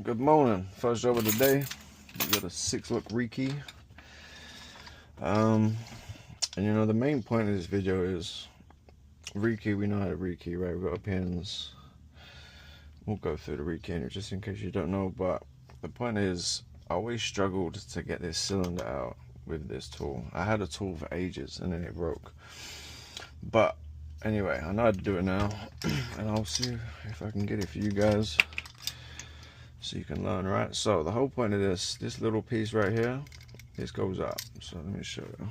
Good morning. First job of the day. We got a 6-look Rekey. And you know, the main point of this video is Rekey. We know how to Rekey, right? We've got our pins. We'll go through the Rekey just in case you don't know, but the point is I always struggled to get this cylinder out with this tool. I had a tool for ages and then it broke. But anyway, I know how to do it now and I'll see if I can get it for you guys so you can learn, right? So the whole point of this little piece right here, this goes up. So let me show you.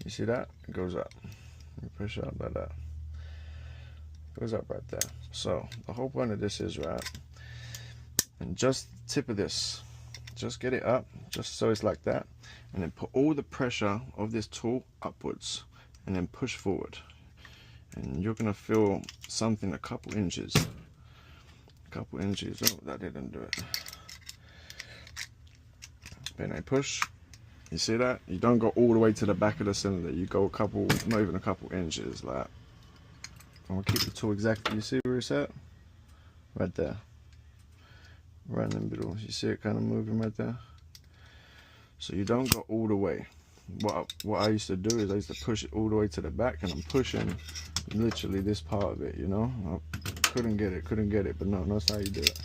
You see that? It goes up. Let me push it up like that. It goes up right there. So the whole point of this is, right, and just the tip of this, just get it up, just so it's like that, and then put all the pressure of this tool upwards and then push forward, and you're gonna feel something a couple inches. Oh, that didn't do it. Then I push. You see that? You don't go all the way to the back of the cylinder. You go a couple, not even a couple inches. Like, I'm gonna keep the tool exactly. You see where it's at? Right there. Right in the middle. You see it kind of moving right there? So you don't go all the way. What I used to do is I used to push it all the way to the back, and I'm pushing literally this part of it, you know? I couldn't get it, but no, that's how you do it.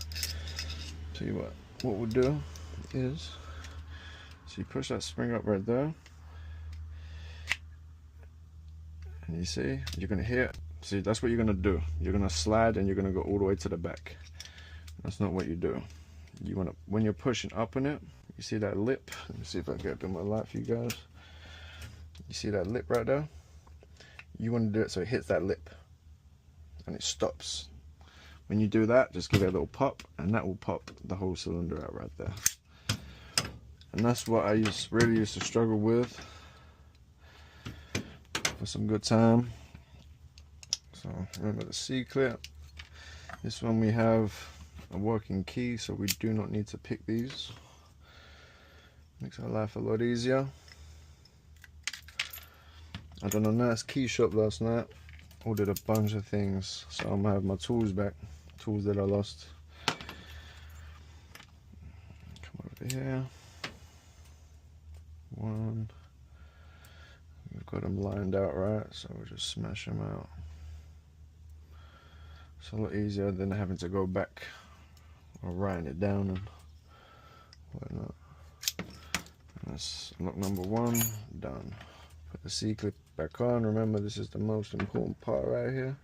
Tell you what we'll do is, so you push that spring up right there, and you see, you're gonna hear it. See, that's what you're gonna do. You're gonna slide and you're gonna go all the way to the back. That's not what you do. You wanna, when you're pushing up on it, you see that lip? Let me see if I can get it in my light for you guys. You see that lip right there? You want to do it so it hits that lip and it stops. When you do that, just give it a little pop, and that will pop the whole cylinder out right there. And that's what I really used to struggle with for some good time. So remember the C-clip. This one we have a working key, so we do not need to pick these. Makes our life a lot easier. I done a nice key shop last night. Ordered a bunch of things, so I'm gonna have my tools back, tools that I lost. Come over here. One. We've got them lined out right, so we'll just smash them out. It's a lot easier than having to go back or writing it down and whatnot. And that's lock number 1 done. Put the C-clip back on. Remember, this is the most important part right here.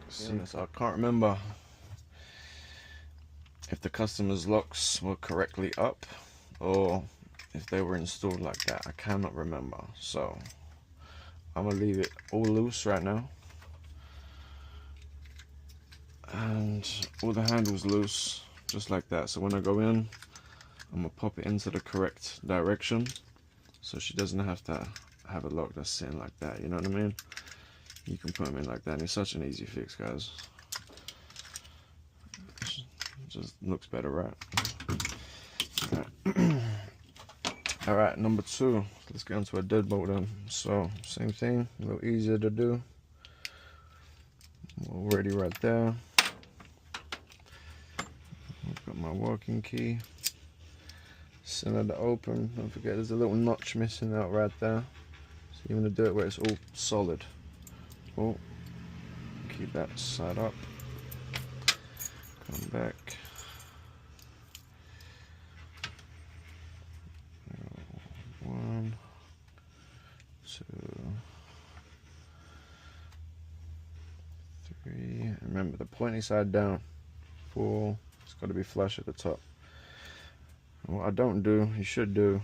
So I can't remember if the customer's locks were correctly up or if they were installed like that. I cannot remember. So I'm gonna leave it all loose right now. And all the handles loose, just like that. So when I go in, I'm gonna pop it into the correct direction, so she doesn't have to have a lock that's sitting like that, you know what I mean? You can put them in like that, and it's such an easy fix, guys. It just looks better, right? Alright, number 2, let's get into a deadbolt then. So, same thing, a little easier to do. Already right there. I've got my working key. Cylinder open. Don't forget there's a little notch missing out right there. So you want to do it where it's all solid. Oh, keep that side up. Come back. 1, 2, 3. Remember the pointy side down. 4. It's got to be flush at the top. And what I don't do, you should do,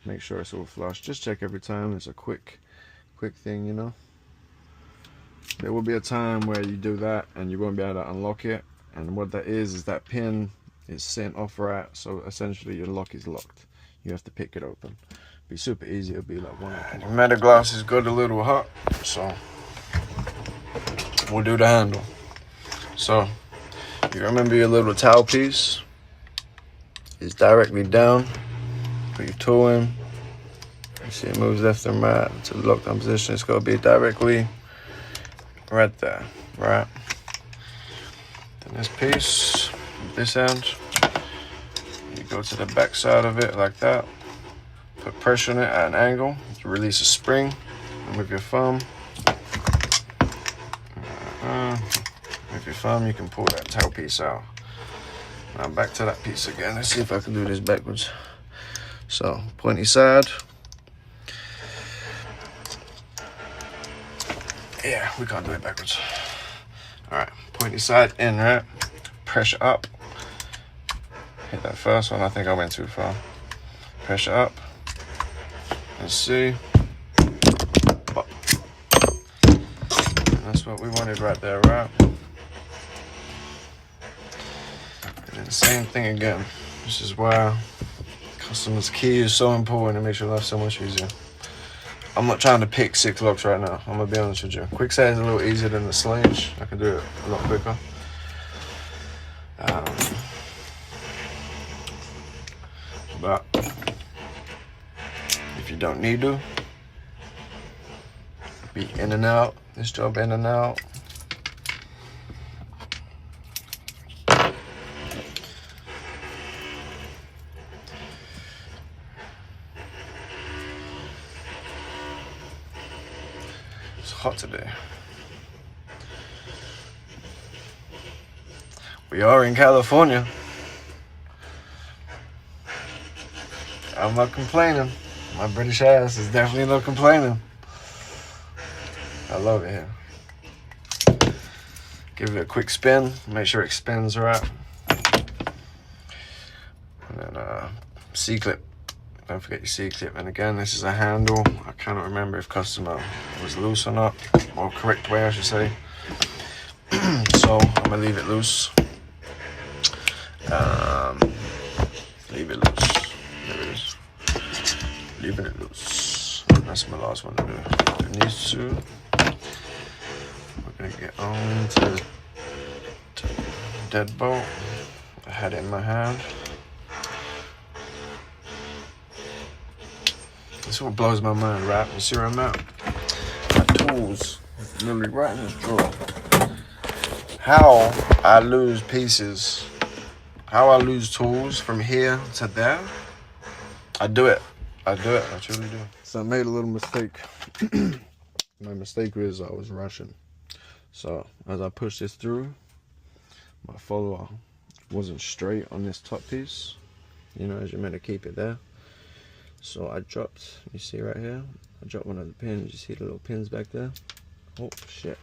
make sure it's all flush. Just check every time. It's a quick thing, you know. There will be a time where you do that and you won't be able to unlock it, and what that is that pin is sent off right, so essentially your lock is locked. You have to pick it open. It'll be super easy. It'll be like one. And the metal glass has got a little hot, so we'll do the handle. So you remember your little towel piece is directly down. Put your tool in. You see it moves left and right to the lockdown position. It's gonna be directly right there, right? this piece, this end. You go to the back side of it like that. Put pressure on it at an angle to release a spring. And with your thumb, you can pull that tail piece out. Now back to that piece again. Let's see if I can do this backwards. So pointy side. Yeah, we can't do it backwards. All right, pointy side in, right? Pressure up. Hit that first one. I think I went too far. Pressure up. Let's see. Pop. That's what we wanted right there, right? And then the same thing again. This is why customer's key is so important. It makes your life so much easier. I'm not trying to pick 6 locks right now. I'm gonna be honest with you. Kwikset is a little easier than the sledge. I can do it a lot quicker. But if you don't need to, be in and out. This job in and out. It's hot today. We are in California. I'm not complaining. My British ass is definitely not complaining. I love it here. Give it a quick spin. Make sure it spins right. And then C-clip. Don't forget your C-clip. And again, this is a handle. I cannot remember if customer was loose or not, or correct way I should say. So I'm gonna leave it loose. Leave it loose. There it is. Leaving it loose. That's my last one to do. Doing these two. We're gonna get on to the deadbolt. I had it in my hand. This what blows my mind, right? You see where I'm at? My tools, literally right in this drawer. How I lose pieces, how I lose tools from here to there, I do it. I truly do. So I made a little mistake. My mistake was I was rushing. So as I pushed this through, my follower wasn't straight on this top piece, you know, as you're meant to keep it there. So I dropped, you see right here, I dropped one of the pins. You see the little pins back there? Oh shit,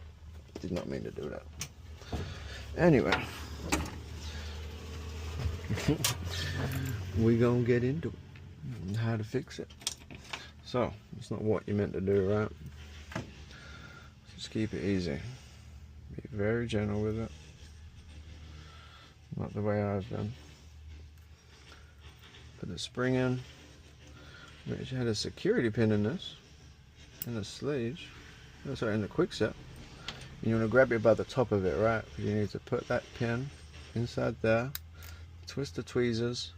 did not mean to do that. Anyway, we gonna get into it, how to fix it. So, it's not what you meant to do, right? Just keep it easy. Be very gentle with it. Not the way I've done. Put the spring in. We actually had a security pin in this, in the sledge. Oh, sorry, in the Kwikset. You want to grab it by the top of it, right? You need to put that pin inside there, twist the tweezers,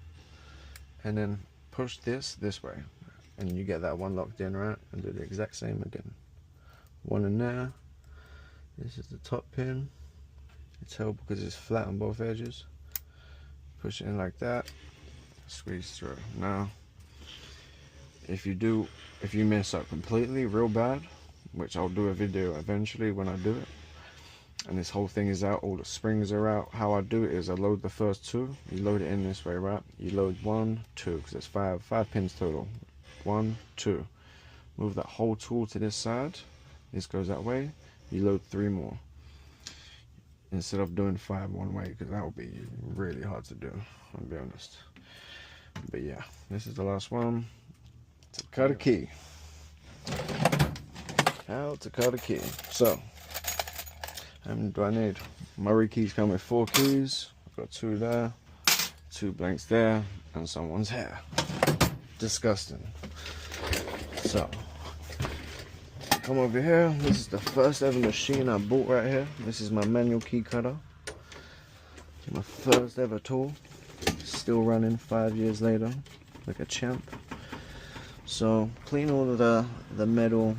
and then push this way. And you get that one locked in, right? And do the exact same again. One in there. This is the top pin. It's held because it's flat on both edges. Push it in like that. Squeeze through. Now, if you mess up completely real bad, which I'll do a video eventually when I do it, and this whole thing is out, all the springs are out, how I do it is I load the first 2. You load it in this way, right? You load 1, 2, because it's 5 pins total. 1, 2. Move that whole tool to this side. This goes that way. You load 3 more. Instead of doing 5 one way, because that would be really hard to do, I'll be honest. But yeah, this is the last one. To cut a key. How to cut a key. So, how many do I need? My Rekey's come with 4 keys. I've got 2 there, 2 blanks there, and someone's hair. Disgusting. So, come over here. This is the first ever machine I bought right here. This is my manual key cutter. My first ever tool. Still running 5 years later, like a champ. So clean all of the metal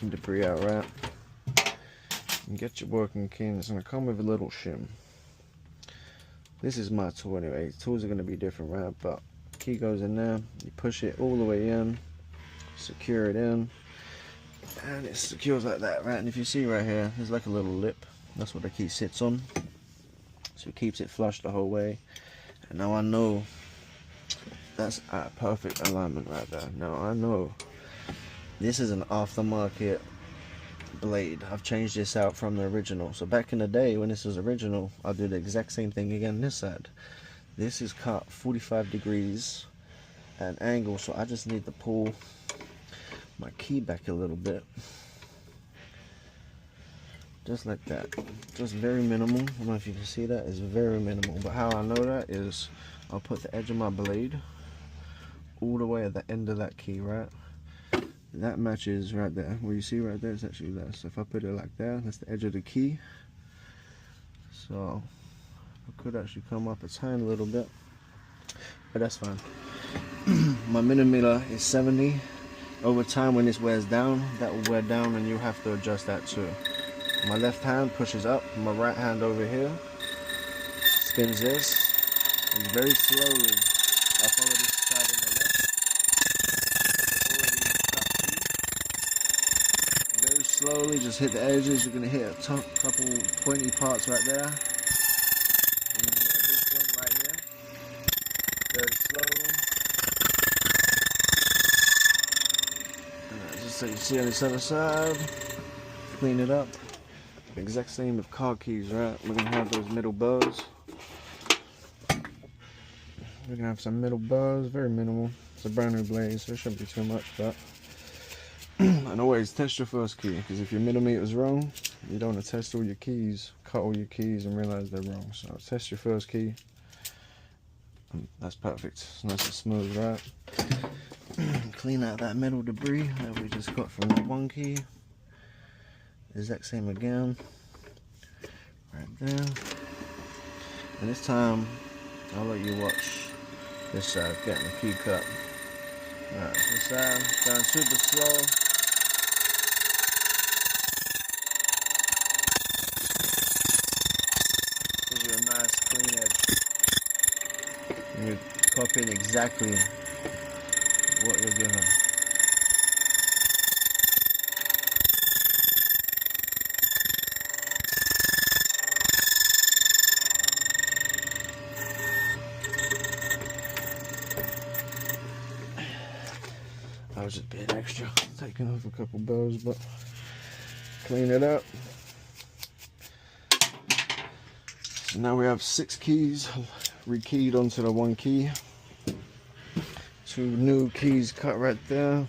debris out, right? And get your working key. And it's gonna come with a little shim. This is my tool anyway. Tools are going to be different, right? But key goes in there, you push it all the way in, secure it in, and it secures like that, right? And if you see right here, there's like a little lip. That's what the key sits on. So it keeps it flush the whole way. And now I know that's at perfect alignment right there. Now I know this is an aftermarket blade. I've changed this out from the original. So back in the day when this was original, I'll do the exact same thing again this side. This is cut 45 degrees at an angle, so I just need to pull my key back a little bit. Just like that. Just very minimal. I don't know if you can see that. It's very minimal. But how I know that is I'll put the edge of my blade all the way at the end of that key, right? That matches right there. Where you see right there, it's actually that. So if I put it like that, that's the edge of the key. So I could actually come up a tiny little bit, but that's fine. My millimeter is 70. Over time, when this wears down, that will wear down, and you have to adjust that too. My left hand pushes up, my right hand over here spins this, and very slowly I follow this side on the left. Very slowly, just hit the edges. You're gonna hit a couple pointy parts right there. You're gonna hit a big point right here. Very slowly. And just so you see on this other side, clean it up. The exact same with car keys, right? We're gonna have those middle bows. We're gonna have some middle bows, very minimal. It's a brand new blade, so it shouldn't be too much, but and always test your first key, because if your millimeter is wrong, you don't want to test all your keys, cut all your keys and realize they're wrong. So test your first key. That's perfect. It's nice and smooth, right? Clean out that metal debris that we just got from the one key. Exact same again. Right there. And this time, I'll let you watch this side getting the key cut. Alright, this side going super slow. Gives you a nice clean edge. And you're copying exactly what you're given. I was just being extra, taking off a couple bows, but clean it up. So now we have 6 keys rekeyed onto the one key. 2 new keys cut right there.